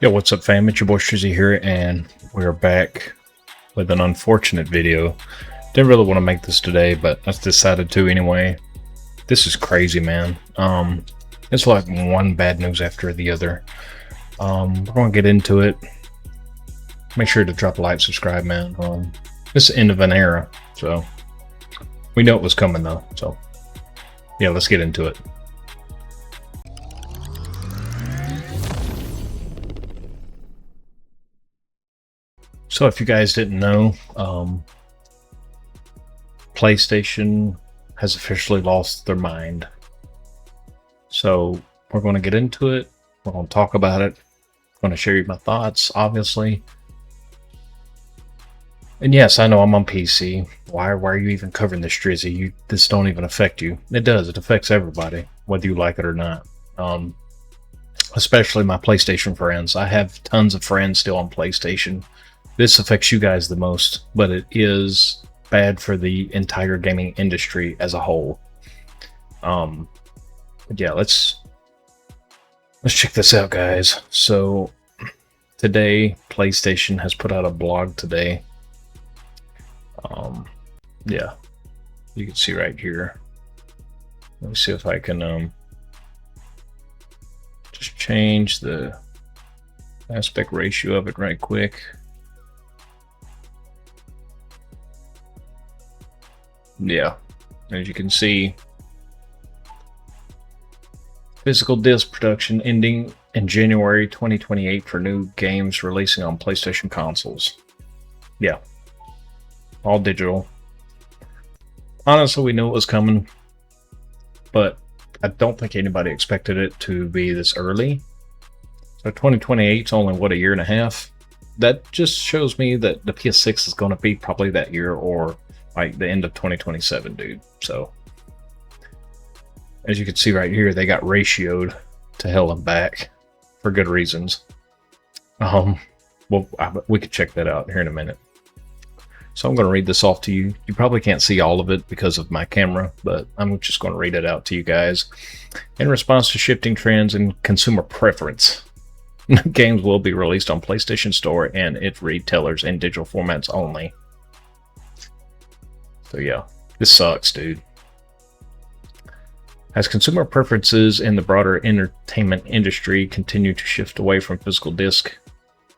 Yo, what's up, fam? It's your boy G-Streezy here, and we're back with an unfortunate video. Didn't really want to make this today, but I decided to anyway. This is crazy, man. It's like one bad news after the other. We're gonna get into it. Make sure to drop a like, subscribe, man. This is the end of an era, so we know it was coming though. So yeah, let's get into it. So if you guys didn't know, PlayStation has officially lost their mind. So we're going to get into it. We're going to talk about it. I'm going to share you my thoughts, obviously. And yes, I know I'm on PC. Why are you even covering this, Strizzy? This don't even affect you. It does. It affects everybody, whether you like it or not. Especially my PlayStation friends. I have tons of friends still on PlayStation. This affects you guys the most, but it is bad for the entire gaming industry as a whole. But yeah, let's check this out, guys. So today, PlayStation has put out a blog today. Yeah, you can see right here. Let me see if I can just change the aspect ratio of it right quick. Yeah, as you can see, physical disc production ending in January 2028 for new games releasing on PlayStation consoles. Yeah, all digital. Honestly, we knew it was coming, but I don't think anybody expected it to be this early. So 2028 is only, what, a year and a half? That just shows me that the PS6 is going to be probably that year, or like the end of 2027, dude. So as you can see right here, they got ratioed to hell and back for good reasons. Well, we could check that out here in a minute. So I'm going to read this off to you. You probably can't see all of it because of my camera, but I'm just going to read it out to you guys. In response to shifting trends in consumer preference, games will be released on PlayStation Store and its retailers in digital formats only. So yeah, this sucks, dude. As consumer preferences in the broader entertainment industry continue to shift away from physical disc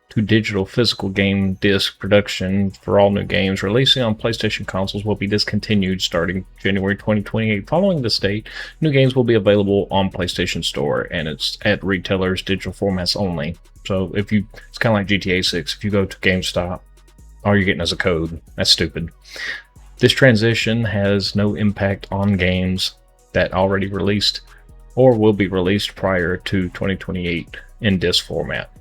to digital physical game disc production for all new games releasing on PlayStation consoles will be discontinued starting January 2028. Following this date, new games will be available on PlayStation Store and it's at retailers digital formats only. So it's kind of like GTA 6. If you go to GameStop, all you're getting is a code. That's stupid. This transition has no impact on games that already released or will be released prior to 2028 in disc format.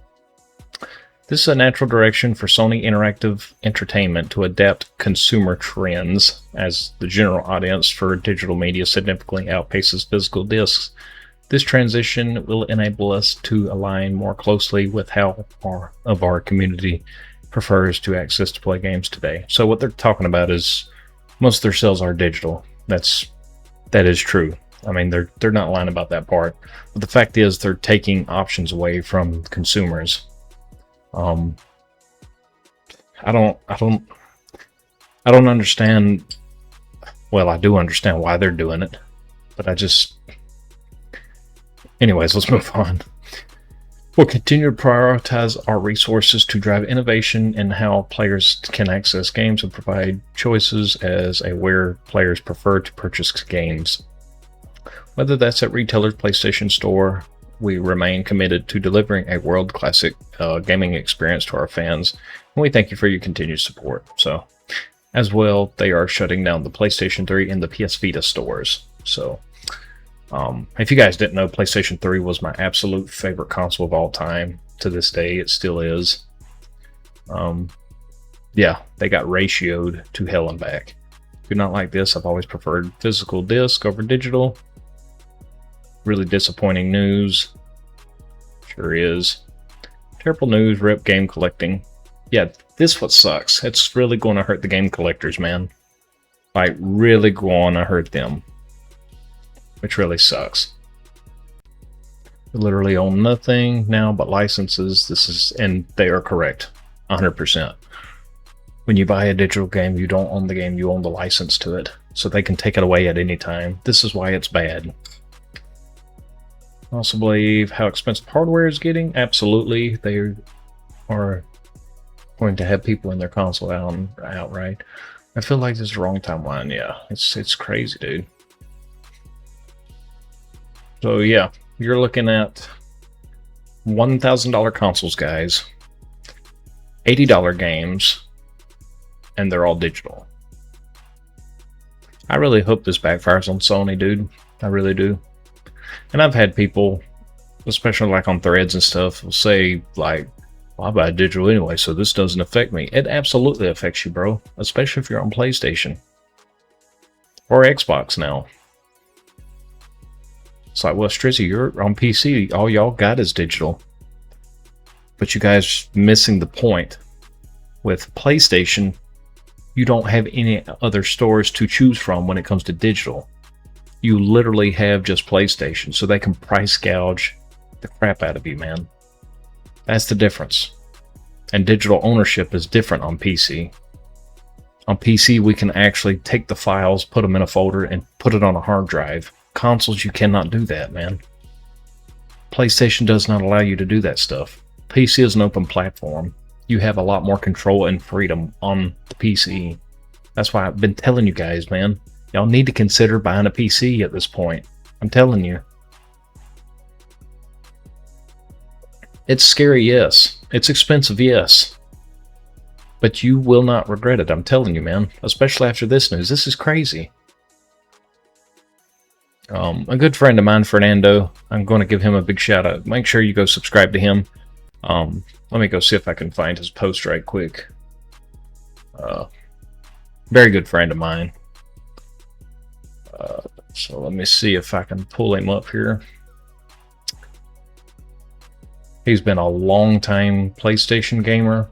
This is a natural direction for Sony Interactive Entertainment to adapt consumer trends as the general audience for digital media significantly outpaces physical discs. This transition will enable us to align more closely with how our community prefers to access to play games today. So what they're talking about is most of their sales are digital. That is true. I mean, they're not lying about that part. But the fact is, they're taking options away from consumers. I don't understand. Well, I do understand why they're doing it, but anyways, let's move on. We'll continue to prioritize our resources to drive innovation in how players can access games and provide choices as where players prefer to purchase games. Whether that's at retailers' PlayStation Store, we remain committed to delivering a world-class gaming experience to our fans, and we thank you for your continued support. So, as well, they are shutting down the PlayStation 3 and the PS Vita stores. So, if you guys didn't know, PlayStation 3 was my absolute favorite console of all time. To this day, it still is. Yeah, they got ratioed to hell and back. Do not like this. I've always preferred physical disc over digital. Really disappointing news. Sure is. Terrible news, rip game collecting. Yeah, this what sucks. It's really going to hurt the game collectors, man. Like, really going to hurt them. Which really sucks. literally own nothing now but licenses. And they are correct 100%. When you buy a digital game, you don't own the game, you own the license to it, so they can take it away at any time. This is why it's bad. I also believe how expensive hardware is getting. Absolutely, they are going to have people in their console outright. I feel like this is the wrong timeline. Yeah, it's crazy, dude. So yeah, you're looking at $1,000 consoles, guys, $80 games, and they're all digital. I really hope this backfires on Sony, dude. I really do. And I've had people, especially like on threads and stuff, will say like, well, I buy digital anyway, so this doesn't affect me. It absolutely affects you, bro, especially if you're on PlayStation or Xbox now. It's like, well, Strizzy, you're on PC. All y'all got is digital. But you guys missing the point. With PlayStation, you don't have any other stores to choose from when it comes to digital. You literally have just PlayStation, so they can price gouge the crap out of you, man. That's the difference. And digital ownership is different on PC. On PC, we can actually take the files, put them in a folder, and put it on a hard drive. Consoles, you cannot do that, man. PlayStation does not allow you to do that stuff. PC is an open platform. You have a lot more control and freedom on the PC. That's why I've been telling you guys, man. Y'all need to consider buying a PC at this point. I'm telling you. It's scary, yes. It's expensive, yes. But you will not regret it, I'm telling you, man. Especially after this news. This is crazy. A good friend of mine, Fernando, I'm going to give him a big shout out. Make sure you go subscribe to him. Let me go see if I can find his post right quick. Very good friend of mine. So let me see if I can pull him up here. He's been a long time PlayStation gamer,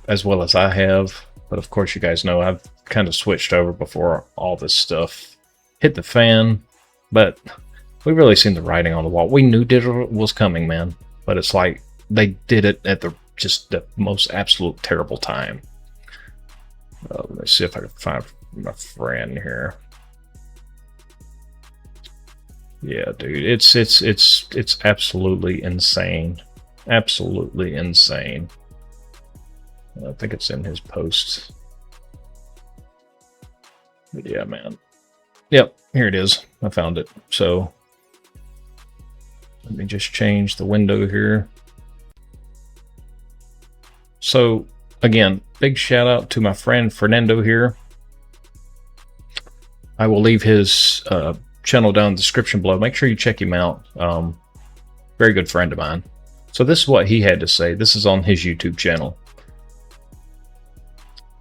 as well as I have. But of course, you guys know I've kind of switched over before all this stuff hit the fan. But we've really seen the writing on the wall. We knew digital was coming, man. But it's like they did it at just the most absolute terrible time. Let me see if I can find my friend here. Yeah, dude, it's absolutely insane. Absolutely insane. I think it's in his posts. But yeah, man. Yep, here it is. I found it. So let me just change the window here. So again, big shout out to my friend Fernando here. I will leave his channel down in the description below. Make sure you check him out. Very good friend of mine. So this is what he had to say. This is on his YouTube channel.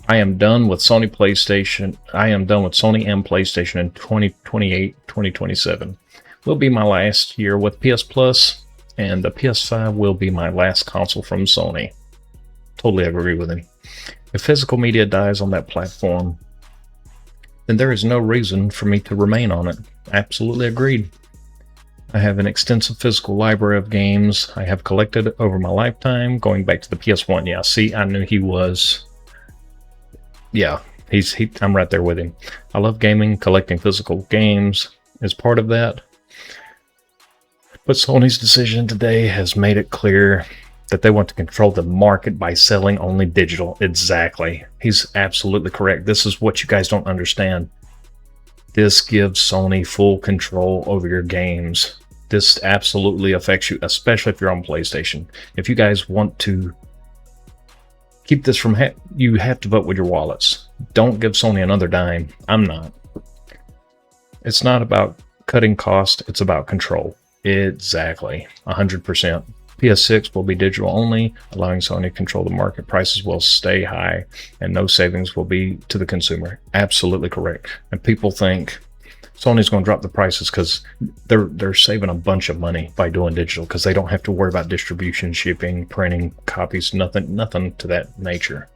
I am done with Sony PlayStation. I am done with Sony and PlayStation in 2028, 2027. Will be my last year with PS Plus, and the PS5 will be my last console from Sony. Totally agree with him. If physical media dies on that platform, then there is no reason for me to remain on it. Absolutely agreed. I have an extensive physical library of games I have collected over my lifetime, going back to the PS1. Yeah, see, I knew he was. Yeah, I'm right there with him. I love gaming, collecting physical games is part of that. But Sony's decision today has made it clear that they want to control the market by selling only digital. Exactly. He's absolutely correct. This is what you guys don't understand. This gives Sony full control over your games. This absolutely affects you, especially if you're on PlayStation. If you guys want to keep this from, you have to vote with your wallets. Don't give Sony another dime. I'm not. It's not about cutting cost. It's about control. Exactly. 100%. PS6 will be digital only, allowing Sony to control the market. Prices will stay high, and no savings will be to the consumer. Absolutely correct. And people think Sony's going to drop the prices because they're saving a bunch of money by doing digital, because they don't have to worry about distribution, shipping, printing, copies, nothing to that nature.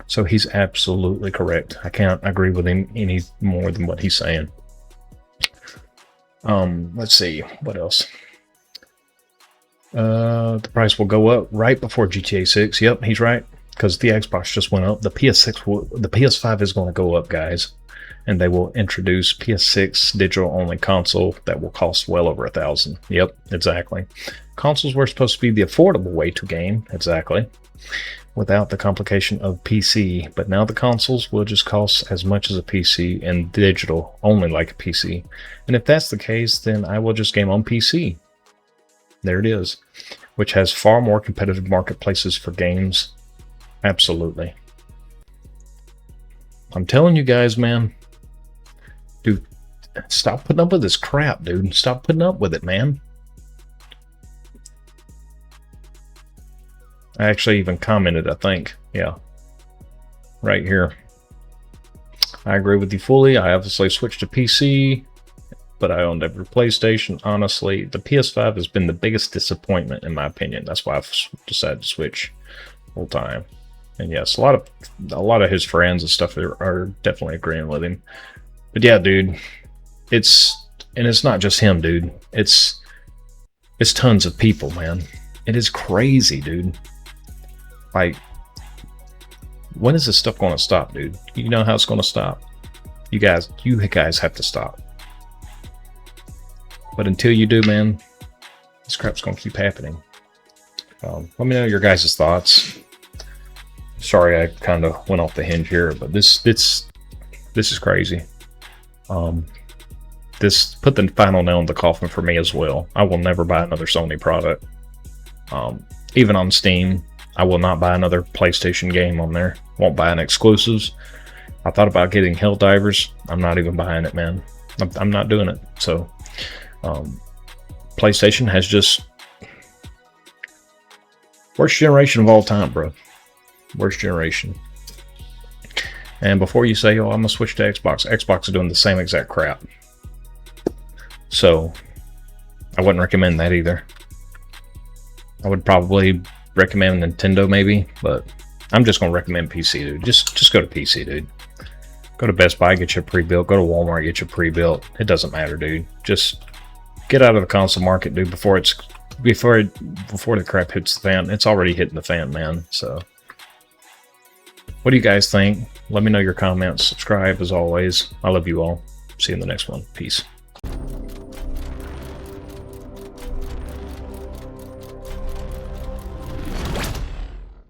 So he's absolutely correct. I can't agree with him any more than what he's saying. Let's see what else. The price will go up right before GTA 6. Yep, he's right, because the Xbox just went up. The the PS5 is going to go up, guys, and they will introduce PS6 digital only console that will cost well over $1,000. Yep, exactly. Consoles were supposed to be the affordable way to game, exactly, without the complication of PC, but now the consoles will just cost as much as a PC and digital only like a PC. And if that's the case, then I will just game on PC. There it is, which has far more competitive marketplaces for games. Absolutely. I'm telling you guys, man. Dude, stop putting up with this crap, dude. Stop putting up with it, man. I actually even commented, I think. Yeah. Right here. I agree with you fully. I obviously switched to PC, but I owned every PlayStation. Honestly, the PS5 has been the biggest disappointment in my opinion. That's why I've decided to switch full time. And yes, a lot of his friends and stuff are definitely agreeing with him. But yeah, dude, it's not just him, dude. It's tons of people, man. It is crazy, dude. Like, when is this stuff going to stop, dude? You know how it's going to stop. You guys have to stop. But until you do, man, this crap's going to keep happening. Let me know your guys' thoughts. Sorry, I kind of went off the hinge here, but this is crazy. This put the final nail in the coffin for me as well. I will never buy another Sony product. Even on Steam, I will not buy another PlayStation game on there. Won't buy an exclusives. I thought about getting Helldivers. I'm not even buying it, man. I'm not doing it. So, PlayStation has just worst generation of all time, bro. Worst generation. And before you say, oh, I'm gonna switch to Xbox, Xbox is doing the same exact crap. So I wouldn't recommend that either. I would probably recommend Nintendo maybe, but I'm just gonna recommend PC, dude. Just go to PC, dude. Go to Best Buy, get your pre-built. Go to Walmart, get your pre-built. It doesn't matter, dude. Just get out of the console market, dude, before the crap hits the fan. It's already hitting the fan, man. So what do you guys think? Let me know your comments. Subscribe as always. I love you all. See you in the next one. Peace.